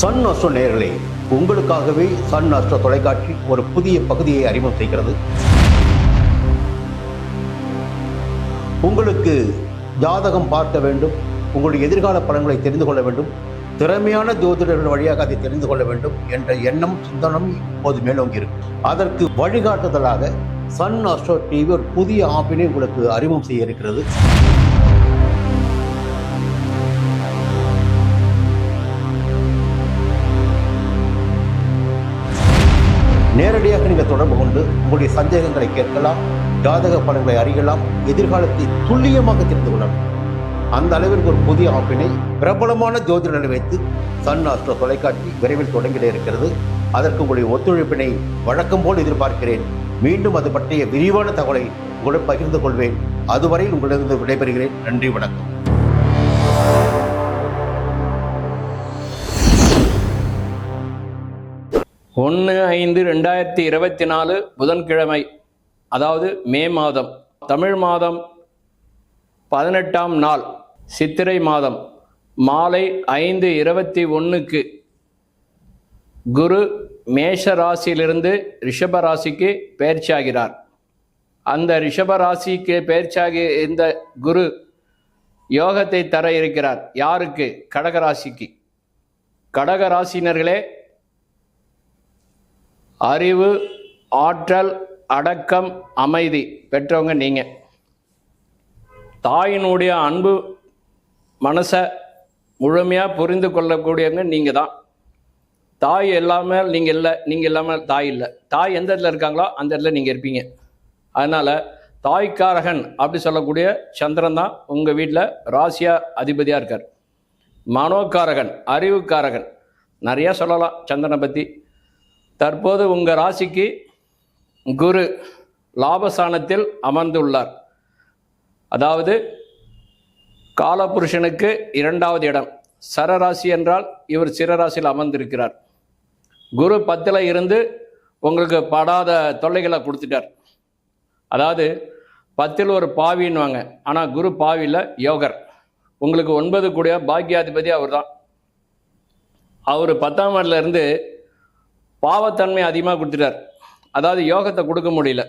Sun astro நேயர்களே, உங்களுக்காகவே Sun astro தொலைக்காட்சி ஒரு புதிய பகுதியை அறிமுகம் செய்கிறது. உங்களுக்கு ஜாதகம் பார்க்க வேண்டும், உங்களுடைய எதிர்கால பலன்களை தெரிந்து கொள்ள வேண்டும், திறமையான ஜோதிடர்கள் வழியாக அதை தெரிந்து கொள்ள வேண்டும் என்ற எண்ணம் சிந்தனம் இப்போது மேலோங்கி இருக்கு. அதற்கு வழிகாட்டுதலாக சன் அஸ்ட்ரோ டிவி ஒரு புதிய ஆப்பினை உங்களுக்கு அறிமுகம் செய்ய இருக்கிறது. நேரடியாக நீங்கள் தொடர்பு கொண்டு உங்களுடைய சந்தேகங்களை கேட்கலாம், ஜாதக பலன்களை அறியலாம், எதிர்காலத்தை துல்லியமாக தெரிந்து கொள்ளலாம். அந்த அளவிற்கு ஒரு புதிய ஆப்பினை பிரபலமான ஜோதிடர்களை வைத்து சன் அஸ்ட்ரோ தொலைக்காட்சி விரைவில் தொடங்கிட இருக்கிறது. அதற்கு உங்களுடைய ஒத்துழைப்பினை வழக்கம் போல் எதிர்பார்க்கிறேன். மீண்டும் அது பற்றிய விரிவான தகவலை உங்களுடன் பகிர்ந்து கொள்வேன். அதுவரை உங்களிடம் விடைபெறுகிறேன். நன்றி, வணக்கம். 1/5/2024 புதன்கிழமை, அதாவது மே மாதம், தமிழ் மாதம் 18ஆம் நாள், சித்திரை மாதம் மாலை 5:21க்கு குரு மேஷ ராசியிலிருந்து ரிஷப ராசிக்கு பெயர்ச்சியாகிறார். அந்த ரிஷப ராசிக்கு பெயர்ச்சியாகி இந்த குரு யோகத்தை தர இருக்கிறார். யாருக்கு? கடகராசிக்கு. கடகராசினர்களே, அறிவு, ஆற்றல், அடக்கம், அமைதி பெற்றவங்க நீங்கள். தாயினுடைய அன்பு மனசை முழுமையாக புரிந்து கொள்ளக்கூடியவங்க நீங்கள் தான். தாய் இல்லாமல் நீங்கள் இல்லை, நீங்கள் இல்லாமல் தாய் இல்லை. தாய் எந்த இடத்துல இருக்காங்களோ அந்த இடத்துல நீங்கள் இருப்பீங்க. அதனால் தாய்க்காரகன் அப்படி சொல்லக்கூடிய சந்திரன் தான் உங்கள் வீட்டில் ராசியா அதிபதியாக இருக்கார். மனோகாரகன், அறிவுக்காரகன், நிறையா சொல்லலாம் சந்திரனை பற்றி. தற்போது உங்கள் ராசிக்கு குரு லாபஸ்தானத்தில் அமர்ந்துள்ளார். அதாவது காலபுருஷனுக்கு 2வது இடம். சரராசி என்றால் இவர் சிரராசியில் அமர்ந்திருக்கிறார். குரு 10ல் இருந்து உங்களுக்கு படாத தொல்லைகளை கொடுத்துட்டார். அதாவது 10ல் ஒரு பாவின்னுவாங்க, ஆனால் குரு பாவியில் யோகர். உங்களுக்கு 9 கூடிய பாக்கியாதிபதி அவர் தான். அவர் 10ஆம் இடத்துல இருந்து பாவத்தன்மை அதிகமாக கொடுத்துட்டார். அதாவது யோகத்தை கொடுக்க முடியல.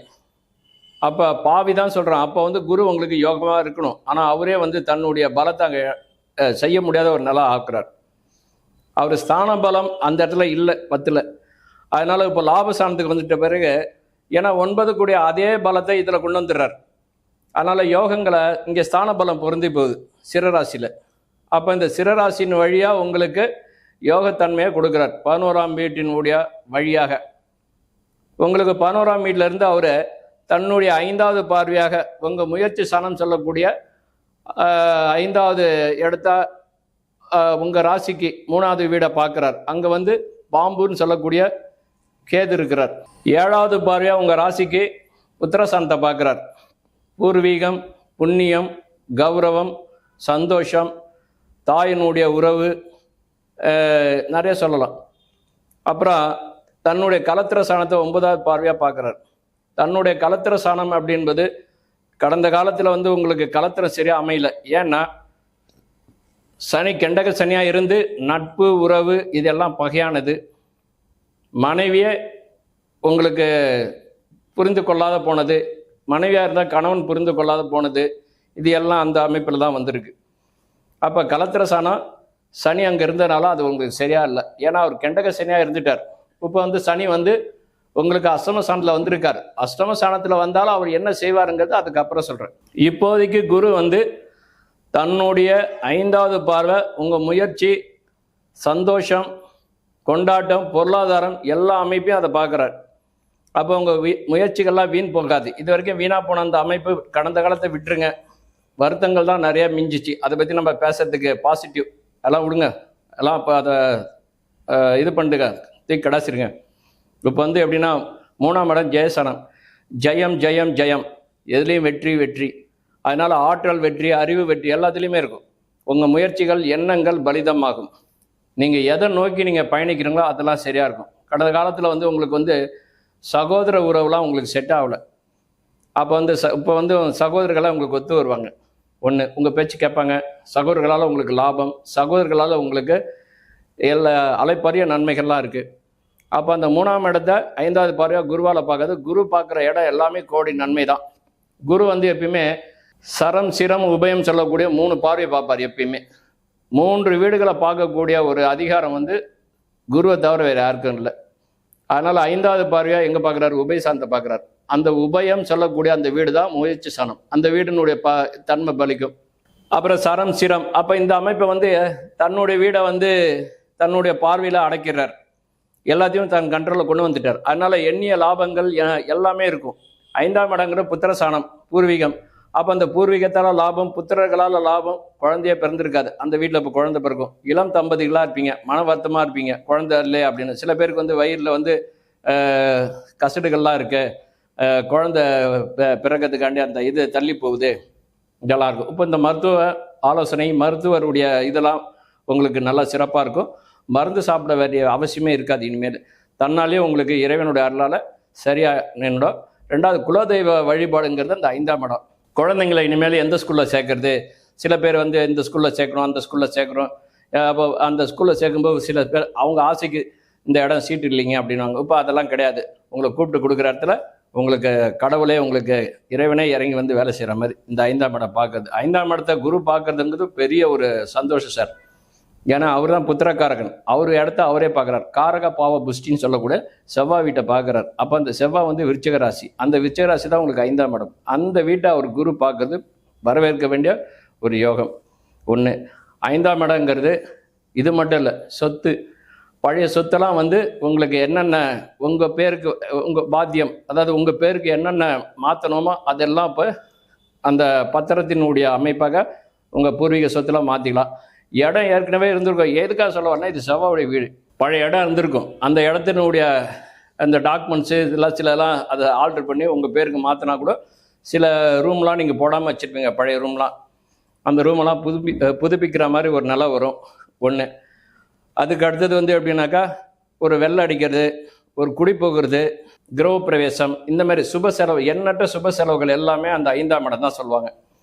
அப்போ பாவி தான் சொல்கிறான். அப்போ குரு உங்களுக்கு யோகமாக இருக்கணும், ஆனால் அவரே தன்னுடைய பலத்தை அங்கே செய்ய முடியாத ஒரு நிலை ஆக்குறார். அவர் ஸ்தான பலம் அந்த இடத்துல இல்லை 10ல். அதனால் இப்போ லாபஸ்தானத்துக்கு வந்துட்ட பிறகு, ஏன்னா 9 கூடிய அதே பலத்தை இதில் கொண்டு வந்துடுறார். அதனால் யோகங்களை இங்கே ஸ்தான பலம் பொருந்தி போகுது சிரராசியில். அப்போ இந்த சிரராசின் வழியாக உங்களுக்கு யோகத்தன்மையை கொடுக்குறார். 11ஆம் வீட்டினுடைய வழியாக உங்களுக்கு 11ஆம் வீட்டிலேருந்து அவர் தன்னுடைய 5வது பார்வையாக உங்கள் முயற்சி சனம் சொல்லக்கூடிய 5வது இடத்த உங்கள் ராசிக்கு 3வது வீடை பார்க்குறார். அங்கே பாம்புன்னு சொல்லக்கூடிய கேது இருக்கிறார். 7வது பார்வையாக உங்கள் ராசிக்கு உத்தரசானத்தை பார்க்குறார். பூர்வீகம், புண்ணியம், கௌரவம், சந்தோஷம், தாயினுடைய உறவு, நிறைய சொல்லலாம். அப்புறம் தன்னுடைய கலத்திர சாணத்தை 9வது பார்வையாக பார்க்குறார். தன்னுடைய கலத்திர சாணம் அப்படின்பது கடந்த காலத்தில் உங்களுக்கு கலத்திரம் சரியாக அமையல. ஏன்னா சனி கெண்டக சனியாக இருந்து நட்பு, உறவு இதெல்லாம் பகையானது. மனைவியே உங்களுக்கு புரிந்து கொள்ளாத போனது, மனைவியாக இருந்தால் கணவன் புரிந்து கொள்ளாத போனது, இது எல்லாம் அந்த அமைப்பில் தான் வந்திருக்கு. அப்போ கலத்திர சாணம் சனி அங்கே இருந்ததுனால அது உங்களுக்கு சரியாக இல்லை. ஏன்னா அவர் கெண்டக சனியாக இருந்துட்டார். இப்போ சனி உங்களுக்கு அஷ்டம ஸ்தானத்தில் வந்திருக்கார். அஷ்டம ஸ்தானத்தில் வந்தாலும் அவர் என்ன செய்வாருங்கிறது அதுக்கப்புறம் சொல்கிறேன். இப்போதைக்கு குரு தன்னுடைய 5வது பார்வை உங்கள் முயற்சி, சந்தோஷம், கொண்டாட்டம், பொருளாதாரம் எல்லா அமைப்பையும் அதை பார்க்குறார். அப்போ உங்கள் முயற்சிகள்லாம் வீண் போகாது. இது வரைக்கும் வீணாக போன அந்த அமைப்பு கடந்த காலத்தை விட்டுருங்க. வருத்தங்கள் தான் நிறையா மிஞ்சிச்சு. அதை பற்றி நம்ம பேசுறதுக்கு பாசிட்டிவ் எல்லாம் விடுங்க. எல்லாம் இப்போ அதை இது பண்ணுங்க, தூக்கி கடாசிருங்க. இப்போ எப்படின்னா 3ஆம் இடம் ஜெயசனம். ஜெயம் ஜெயம் ஜெயம், எதுலேயும் வெற்றி வெற்றி. அதனால் ஆற்றல் வெற்றி, அறிவு வெற்றி எல்லாத்துலேயுமே இருக்கும். உங்கள் முயற்சிகள், எண்ணங்கள் பலிதமாகும். நீங்கள் எதை நோக்கி நீங்கள் பயணிக்கிறீங்களோ அதெல்லாம் சரியாக இருக்கும். கடந்த காலத்தில் உங்களுக்கு சகோதர உறவுலாம் உங்களுக்கு செட் ஆகலை. அப்போ இப்போ சகோதரர்களாக உங்களுக்கு ஒத்து வருவாங்க. ஒன்று, உங்கள் பேச்சு கேட்பாங்க. சகோதரர்களால் உங்களுக்கு லாபம், சகோதரர்களால் உங்களுக்கு அலைப்பரிய நன்மைகள்லாம் இருக்குது. அப்போ அந்த 3ஆம் இடத்தை 5வது பார்வையாக குருவால் பார்க்கறது. குரு பார்க்குற இடம் எல்லாமே கோடி நன்மை தான். குரு வந்து எப்பயுமே சரம் சிரம் உபயம் சொல்லக்கூடிய 3 பார்வை பார்ப்பார். எப்பயுமே 3 வீடுகளை பார்க்கக்கூடிய ஒரு அதிகாரம் வந்து குருவை தவிர வேறு யாருக்கும் இல்லை. அதனால் 5வது பார்வையாக எங்கே பார்க்குறாரு? உபயசானத்தை பார்க்குறாரு. அந்த உபயம் சொல்லக்கூடிய அந்த வீடு தான் முயற்சி சாணம். அந்த வீடினுடைய தன்மை பலிக்கும். அப்புறம் சரம் சிரம். அப்போ இந்த அமைப்பை வந்து தன்னுடைய வீடை வந்து தன்னுடைய பார்வையில் அடைக்கிறார். எல்லாத்தையும் தன் கண்ட்ரோலில் கொண்டு வந்துட்டார். அதனால் எண்ணிய லாபங்கள் எல்லாமே இருக்கும். 5ஆம் இடங்கிற புத்திரசானம், பூர்வீகம். அப்போ அந்த பூர்வீகத்தால் லாபம், புத்திரர்களால் லாபம். குழந்தைய பிறந்திருக்காது, அந்த வீட்டில் இப்போ குழந்தை பிறக்கும். இளம் தம்பதிகளாக இருப்பீங்க, மன வருத்தமாக இருப்பீங்க, குழந்தை இல்லையே அப்படின்னு. சில பேருக்கு வந்து வயிறில் வந்து கசடுகள்லாம் இருக்கு, குழந்தை பிறக்கிறதுக்காண்டி அந்த இது தள்ளி போகுது, இதெல்லாம் இருக்கும். இப்போ இந்த மருத்துவ ஆலோசனை, மருத்துவருடைய இதெல்லாம் உங்களுக்கு நல்லா சிறப்பாக இருக்கும். மருந்து சாப்பிட வேண்டிய அவசியமே இருக்காது இனிமேல். தன்னாலே உங்களுக்கு இறைவனுடைய அருளால் சரியாக நின்றுடும். 2வது குலதெய்வ வழிபாடுங்கிறது அந்த 5ஆம் இடம். குழந்தைங்களை இனிமேல் எந்த ஸ்கூலில் சேர்க்கறது? சில பேர் வந்து இந்த ஸ்கூலில் சேர்க்கணும், அந்த ஸ்கூலில் சேர்க்குறோம். அப்போ அந்த ஸ்கூலில் சேர்க்கும்போது சில பேர் அவங்க ஆசைக்கு இந்த இடம் சீட்டு இல்லைங்க அப்படின்வாங்க. இப்போ அதெல்லாம் கிடையாது. உங்களை கூப்பிட்டு கொடுக்குற இடத்துல உங்களுக்கு கடவுளே, உங்களுக்கு இறைவனே இறங்கி வந்து வேலை செய்கிற மாதிரி இந்த 5ஆம் இடம் பார்க்குறது. 5ஆம் இடத்தை குரு பார்க்குறதுங்கிறது பெரிய ஒரு சந்தோஷம் சார். ஏன்னா அவர் தான் புத்திரக்காரகன். அவர் இடத்த அவரே பார்க்குறார். காரக பாவ புஷ்டின்னு சொல்லக்கூட செவ்வாய் வீட்டை பார்க்குறார். அப்போ அந்த செவ்வாய் வந்து விருச்சிக ராசி. அந்த விருச்சிக ராசி தான் உங்களுக்கு 5ஆம் இடம். அந்த வீட்டை அவர் குரு பார்க்கறது வரவேற்க வேண்டிய ஒரு யோகம். 1. 5ஆம் இடங்கிறது இது மட்டும் இல்லை, சொத்து. பழைய சொத்தெல்லாம் வந்து உங்களுக்கு என்னென்ன உங்கள் பேருக்கு, உங்கள் பாத்தியம், அதாவது உங்கள் பேருக்கு என்னென்ன மாற்றணுமோ அதெல்லாம் இப்போ அந்த பத்திரத்தினுடைய அமைப்பாக உங்கள் பூர்வீக சொத்தெல்லாம் மாற்றிக்கலாம். இடம் ஏற்கனவே இருந்திருக்கும். எதுக்காக சொல்ல வரனா, இது செவ்வாயுடைய வீடு. பழைய இடம் இருந்திருக்கும். அந்த இடத்தினுடைய அந்த டாக்குமெண்ட்ஸு இதெல்லாம் சிலலாம் அதை ஆல்ட்ரு பண்ணி உங்கள் பேருக்கு மாற்றினா கூட சில ரூம்லாம் நீங்கள் போடாமல் வச்சுருப்பீங்க, பழைய ரூம்லாம். அந்த ரூமெல்லாம் புதுப்பிக்கிற மாதிரி ஒரு நிலை வரும். 1. அதுக்கு அடுத்தது வந்து எப்படின்னாக்கா, ஒரு வெள்ளை அடிக்கிறது, ஒரு குடி போகிறது, கிரக பிரவேசம், இந்த மாதிரி சுப செலவு, எண்ணற்ற சுப செலவுகள் எல்லாமே அந்த 5ஆம் இடம் தான் சொல்லுவாங்க.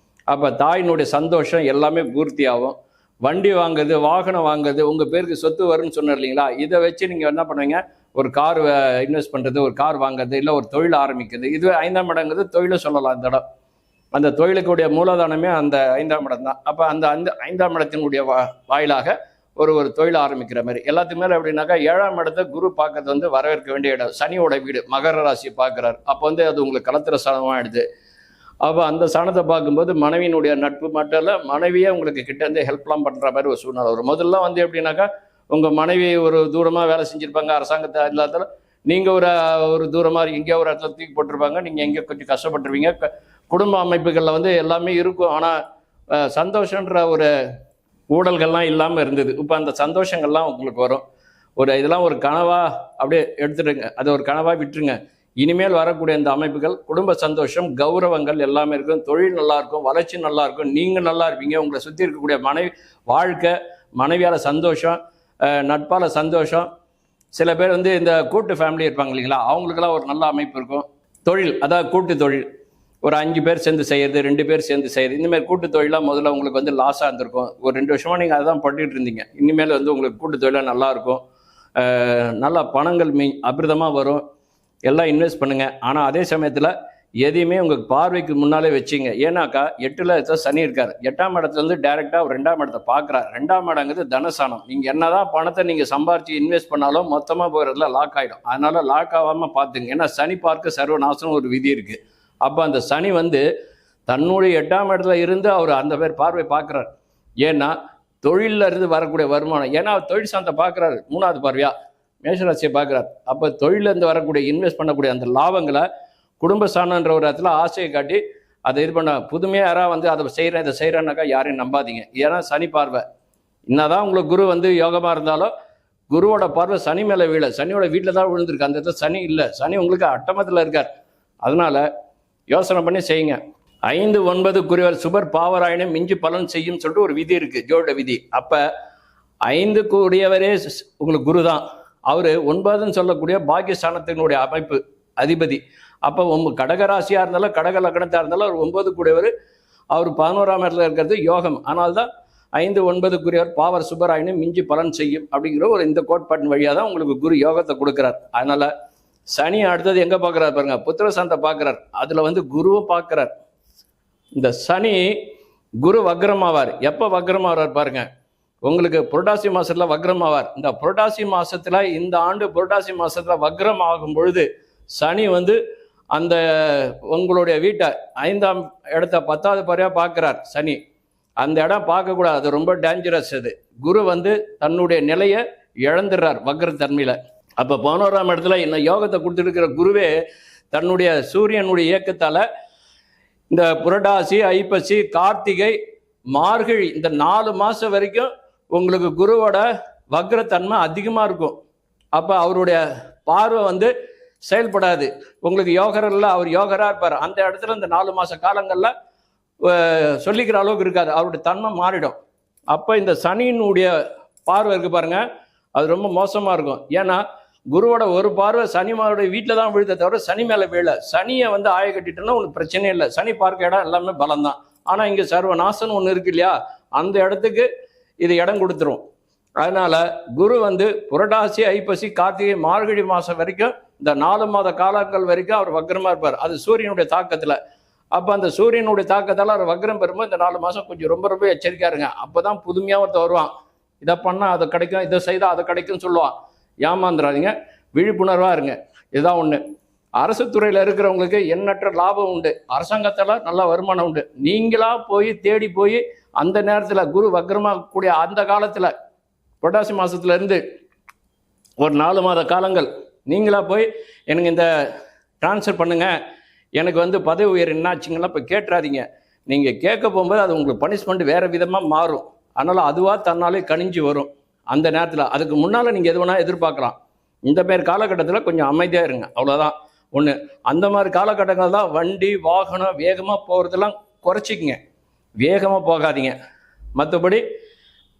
அப்போ தாயினுடைய சந்தோஷம் எல்லாமே பூர்த்தி ஆகும். வண்டி வாங்குறது, வாகனம் வாங்குறது, உங்கள் பேருக்கு சொத்து வரும்னு சொன்னார் இல்லைங்களா, இதை வச்சு நீங்கள் என்ன பண்ணுவீங்க? ஒரு கார் இன்வெஸ்ட் பண்ணுறது, ஒரு கார் வாங்குறது, இல்லை ஒரு தொழில் ஆரம்பிக்கிறது. இதுவே 5ஆம் இடங்கிறது தொழிலை சொல்லலாம். இந்த இடம் அந்த தொழிலுக்குடைய மூலதனமே அந்த 5ஆம் இடம் தான். அப்போ அந்த 5ஆம் இடத்தினுடைய வாயிலாக ஒரு தொழில் ஆரம்பிக்கிற மாதிரி எல்லாத்துக்கு மேலே எப்படின்னாக்கா, 7ஆம் இடத்தை குரு பார்க்கறது வந்து வரவேற்க வேண்டிய இடம். சனியோட வீடு, மகர ராசியை பார்க்குறாரு. அப்போ வந்து அது உங்களுக்கு கலத்திர ஸ்தானமாக ஆயிடுது. அப்போ அந்த ஸ்தானத்தை பார்க்கும்போது மனைவியினுடைய நட்பு மட்டும் இல்லை, மனைவியே உங்களுக்கு கிட்டேருந்து ஹெல்ப்லாம் பண்ணுற மாதிரி ஒரு சூழ்நிலை வரும். முதல்ல வந்து எப்படின்னாக்கா, உங்கள் மனைவி ஒரு தூரமாக வேலை செஞ்சுருப்பாங்க அரசாங்கத்தை இல்லாத, நீங்கள் ஒரு தூரமாக எங்கேயோ ஒரு இடத்துல தூக்கி போட்டிருப்பாங்க, நீங்கள் எங்கேயோ கொஞ்சம் கஷ்டப்பட்டுருவீங்க. குடும்ப அமைப்புகளில் வந்து எல்லாமே இருக்கும். ஆனால் சந்தோஷன்ற ஒரு ஊழல்கள்லாம் இல்லாமல் இருந்தது. இப்போ அந்த சந்தோஷங்கள்லாம் உங்களுக்கு வரும். இதெல்லாம் ஒரு கனவாக அப்படியே எடுத்துடுங்க, அதை ஒரு கனவாக விட்டுருங்க. இனிமேல் வரக்கூடிய இந்த அமைப்புகள் குடும்ப சந்தோஷம், கௌரவங்கள் எல்லாமே இருக்கும். தொழில் நல்லா இருக்கும், வளர்ச்சி நல்லா இருக்கும், நீங்கள் நல்லா இருப்பீங்க. உங்களை சுற்றி இருக்கக்கூடிய வாழ்க்கை, மனைவியால் சந்தோஷம், நட்பால் சந்தோஷம். சில பேர் வந்து இந்த கூட்டு ஃபேமிலி இருப்பாங்க இல்லைங்களா, அவங்களுக்கெல்லாம் ஒரு நல்ல அமைப்பு இருக்கும். தொழில், அதாவது கூட்டு தொழில், ஒரு 5 பேர் சேர்ந்து செய்கிறது, 2 பேர் சேர்ந்து செய்கிறது, இந்தமாதிரி கூட்டு தொழிலாக முதல்ல உங்களுக்கு வந்து லாஸாக இருந்திருக்கும். ஒரு 2 வருஷமாக நீங்கள் அதை தான் பண்ணிட்டு இருந்தீங்க. இனிமேல் வந்து உங்களுக்கு கூட்டு தொழிலாக நல்லாயிருக்கும். நல்லா பணங்கள் அபிரதமாக வரும். எல்லாம் இன்வெஸ்ட் பண்ணுங்கள். ஆனால் அதே சமயத்தில் எதையுமே உங்கள் பார்வைக்கு முன்னாலே வச்சிங்க. ஏன்னாக்கா 8ல் சனி இருக்கார். 8ஆம் இடத்துலேருந்து டைரெக்டாக 2ஆம் இடத்தை பார்க்குறாரு. 2ஆம் இடங்கிறது தனசானம். நீங்கள் என்னதான் பணத்தை நீங்கள் சம்பாரித்து இன்வெஸ்ட் பண்ணாலும் மொத்தமாக போகிறதுல லாக் ஆகிடும். அதனால் லாக் ஆகாமல் பார்த்துங்க. ஏன்னா சனி பார்க்க சர்வநாசம் ஒரு விதி இருக்குது. அப்போ அந்த சனி வந்து தன்னுடைய 8ஆம் இடத்துல இருந்து அவர் அந்த பேர் பார்வை பார்க்குறாரு. ஏன்னா தொழிலில் இருந்து வரக்கூடிய வருமானம், ஏன்னா அவர் தொழில் சார்ந்த பார்க்குறாரு. 3வது பார்வையாக மேஷராசியை பார்க்குறாரு. அப்போ தொழிலேருந்து வரக்கூடிய இன்வெஸ்ட் பண்ணக்கூடிய அந்த லாபங்களை குடும்ப சாணன்ற ஒரு இடத்துல ஆசையை காட்டி அதை இது பண்ண, புதுமையாக யாராவது வந்து அதை செய்கிறேன் இதை செய்கிறேன்னாக்கா யாரையும் நம்பாதீங்க. ஏன்னா சனி பார்வை, என்னதான் உங்களுக்கு குரு வந்து யோகமாக இருந்தாலும் குருவோட பார்வை சனி மேலே வீழ, சனியோட வீட்டில் தான் விழுந்திருக்கு. அந்த இடத்துல சனி இல்லை, சனி உங்களுக்கு அட்டமத்தில் இருக்கார். அதனால யோசனை பண்ணி செய்யுங்க. 5, 9 குறிவர் சுபர் பாவராயணம் மிஞ்சி பலன் செய்யும் சொல்லிட்டு ஒரு விதி இருக்குது, ஜோட விதி. அப்போ 5 கூடியவரே உங்களுக்கு குரு தான். அவர் 9ன்னு சொல்லக்கூடிய பாக்கியஸ்தானத்தினுடைய அமைப்பு அதிபதி. அப்போ கடகராசியாக இருந்தாலும் கடக லக்னத்தாக இருந்தாலும் அவர் 9 கூடியவர். அவர் 11ஆம் இடத்துல இருக்கிறது யோகம். ஆனால் தான் 5 9 பாவர் சுபராயினும் மிஞ்சி பலன் செய்யும் அப்படிங்கிற ஒரு இந்த கோட்பாட்டின் வழியாக தான் உங்களுக்கு குரு யோகத்தை கொடுக்குறார். அதனால சனி அடுத்தது எங்க பார்க்குறாரு பாருங்க, புத்திரஸ்தானத்தை பார்க்குறார். அதுல வந்து குருவை பார்க்குறார். இந்த சனி குரு வக்ரமாவார். எப்போ வக்ரமாவார் பாருங்க, உங்களுக்கு புரட்டாசி மாசத்துல வக்ரமாவார். இந்த புரட்டாசி மாசத்துல இந்த ஆண்டு புரட்டாசி மாசத்துல வக்ரம் ஆகும் பொழுது சனி வந்து அந்த உங்களுடைய வீட்டை 5ஆம் இடத்த 10வது பறையா பார்க்கிறார் சனி. அந்த இடம் பார்க்கக்கூடாது, அது ரொம்ப டேஞ்சரஸ். அது குரு வந்து தன்னுடைய நிலையை இழந்துடுறார் வக்ரத்தன்மையில. அப்போ 11ஆம் இடத்துல இந்த யோகத்தை கொடுத்துருக்கிற குருவே தன்னுடைய சூரியனுடைய இயக்கத்தால இந்த புரட்டாசி, ஐப்பசி, கார்த்திகை, மார்கழி இந்த 4 மாசம் வரைக்கும் உங்களுக்கு குருவோட வக்ரத்தன்மை அதிகமாக இருக்கும். அப்போ அவருடைய பார்வை வந்து செயல்படாது. உங்களுக்கு யோகரில் அவர் யோகராக இருப்பார். அந்த இடத்துல இந்த 4 மாத காலங்களில் சொல்லிக்கிற அளவுக்கு இருக்காது, அவருடைய தன்மை மாறிடும். அப்போ இந்த சனியினுடைய பார்வை இருக்கு பாருங்க, அது ரொம்ப மோசமாக இருக்கும். ஏன்னா குருவோட ஒரு பார்வை சனிமாருடைய வீட்டில் தான் விழுத தவிர சனி மேலே விழல. சனியை வந்து ஆய கட்டிட்டோன்னா உங்களுக்கு பிரச்சனையே இல்லை, சனி பார்க்க இடம் எல்லாமே பலம் தான். ஆனால் இங்கே சர்வநாசன் ஒன்று இருக்கு இல்லையா, அந்த இடத்துக்கு இது இடம் கொடுத்துரும். அதனால குரு வந்து புரட்டாசி, ஐப்பசி, கார்த்திகை, மார்கழி மாதம் வரைக்கும் இந்த 4 மாத காலங்கள் வரைக்கும் அவர் வக்ரமாக இருப்பார். அது சூரியனுடைய தாக்கத்தில். அப்போ அந்த சூரியனுடைய தாக்கத்தால் அவர் வக்ரம் பெறும்போது இந்த 4 மாதம் கொஞ்சம் ரொம்ப ரொம்ப எச்சரிக்கையா இருங்க. அப்போ தான் புதுமையாக ஒருத்தர் வருவான், இதை பண்ணால் அது கிடைக்கும், இதை செய்தால் அதை கிடைக்கும்னு சொல்லுவான். ஏமாந்துடாதீங்க, விழிப்புணர்வாக இருங்க. இதுதான் ஒன்று. அரசு துறையில் இருக்கிறவங்களுக்கு எண்ணற்ற லாபம் உண்டு, அரசாங்கத்தில் நல்ல வருமானம் உண்டு. நீங்களா போய் தேடி போய் அந்த நேரத்தில் குரு வக்ரமாகக்கூடிய அந்த காலத்தில் புரட்டாசி மாசத்துல இருந்து ஒரு 4 மாத காலங்கள் நீங்களா போய் எனக்கு இந்த டிரான்ஸ்ஃபர் பண்ணுங்க, எனக்கு வந்து பதவி உயர் என்னாச்சுங்கன்னா இப்போ கேட்டுறாதீங்க. நீங்கள் கேட்க போகும்போது அது உங்களுக்கு பனிஷ்மெண்ட் வேறு விதமாக மாறும். அதனால் அதுவாக தன்னாலே கணிஞ்சு வரும் அந்த நேரத்தில். அதுக்கு முன்னால் நீங்கள் எது வேணால் எதிர்பார்க்கலாம். இந்த பேர் காலகட்டத்தில் கொஞ்சம் அமைதியாக இருங்க, அவ்வளோதான் ஒன்று. அந்த மாதிரி காலகட்டங்கள் தான் வண்டி வாகனம் வேகமாக போகிறதெல்லாம் குறைச்சிக்கங்க, வேகமாக போகாதீங்க. மற்றபடி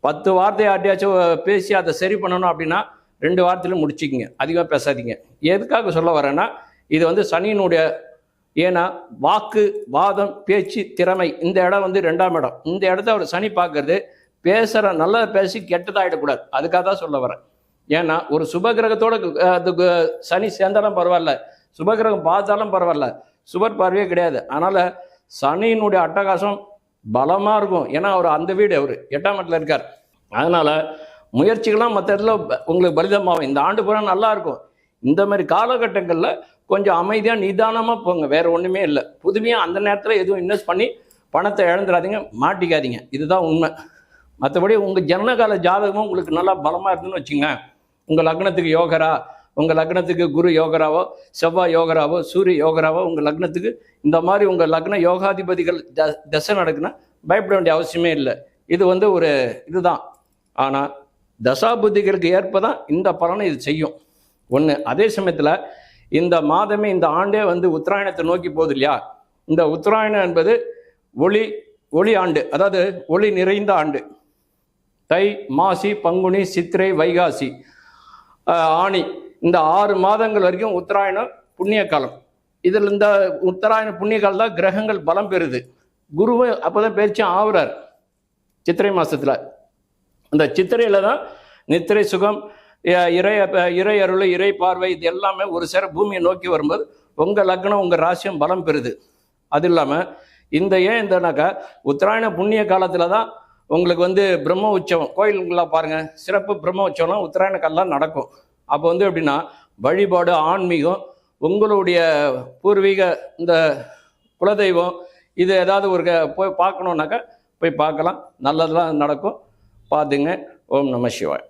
10 வார்த்தை யார்ட்டையாச்சும் பேசி அதை சரி பண்ணணும் அப்படின்னா 2 வார்த்தையிலும் முடிச்சுக்கிங்க, அதிகமாக பேசாதீங்க. எதுக்காக சொல்ல வரேன்னா, இது வந்து சனியினுடைய, ஏன்னா வாக்கு, வாதம், பேச்சு, திறமை இந்த இடம் வந்து 2ஆம் இடம். இந்த இடத்த அவர் சனி பார்க்கறது பேசுகிற நல்லதை பேசி கெட்டதாகிடக்கூடாது, அதுக்காக தான் சொல்ல வரேன். ஏன்னா ஒரு சுபகிரகத்தோட அதுக்கு சனி சேர்ந்தாலும் பரவாயில்ல, சுபகிரகம் பார்த்தாலும் பரவாயில்ல, சுபர் பார்வையே கிடையாது. அதனால் சனியினுடைய அட்டகாசம் பலமாக இருக்கும். ஏன்னா அவர் அந்த வீடு, அவர் 8ஆம் இடத்துல இருக்கார். அதனால் முயற்சிகள்லாம் மற்ற இடத்துல உங்களுக்கு பலிதமாகும். இந்த ஆண்டு பூரா நல்லா இருக்கும். இந்த மாதிரி காலகட்டங்களில் கொஞ்சம் அமைதியாக நிதானமாக போங்க, வேறு ஒன்றுமே இல்லை. புதுமையாக அந்த நேரத்தில் எதுவும் இன்வெஸ்ட் பண்ணி பணத்தை இழந்துடாதீங்க, மாட்டிக்காதீங்க, இதுதான் உண்மை. மற்றபடி உங்கள் ஜனனகால ஜாதகமும் உங்களுக்கு நல்லா பலமாக இருக்குதுன்னு வச்சுங்க, உங்கள் லக்னத்துக்கு யோகரா, உங்கள் லக்னத்துக்கு குரு யோகராவோ, செவ்வாய் யோகராவோ, சூரிய யோகராவோ உங்கள் லக்னத்துக்கு இந்த மாதிரி உங்கள் லக்ன யோகாதிபதிகள் தசை நடக்குன்னா பயப்பட வேண்டிய அவசியமே இல்லை. இது வந்து ஒரு இதுதான். ஆனால் தசாபுத்திகளுக்கு ஏற்ப தான் இந்த பலனை இது செய்யும் ஒன்று. அதே சமயத்தில் இந்த மாதமே, இந்த ஆண்டே வந்து உத்தராயணத்தை நோக்கி போகுது இல்லையா. இந்த உத்தராயணம் என்பது ஒளி ஆண்டு, அதாவது ஒளி நிறைந்த ஆண்டு. தை, மாசி, பங்குனி, சித்திரை, வைகாசி, ஆணி இந்த 6 மாதங்கள் வரைக்கும் உத்தராயணம் புண்ணிய காலம். இதில் இந்த உத்தராயண புண்ணிய காலம் தான் கிரகங்கள் பலம் பெறுது. குருவும் அப்போதான் பயிற்சி ஆகுறார் சித்திரை மாசத்துல. அந்த சித்திரையில தான் நித்திரை சுகம், இறை அருள், இறை பார்வை இது எல்லாமே ஒரு சேர பூமியை நோக்கி வரும்போது உங்கள் லக்னம், உங்கள் ராசியம் பலம் பெறுது. அது இல்லாமல் இந்தனாக்கா உத்தராயண புண்ணிய காலத்தில் தான் உங்களுக்கு வந்து பிரம்ம உற்சவம், கோயிலுங்களாம் பாருங்கள், சிறப்பு பிரம்ம உற்சவம்லாம் உத்தராயண காலம் நடக்கும். அப்போ வந்து எப்படின்னா வழிபாடு, ஆன்மீகம், உங்களுடைய பூர்வீக இந்த குலதெய்வம் இது ஏதாவது ஒரு போய் பார்க்கணுன்னாக்கா போய் பார்க்கலாம், நல்லதெல்லாம் நடக்கும், பார்த்துங்க. ஓம் நம சிவாய்.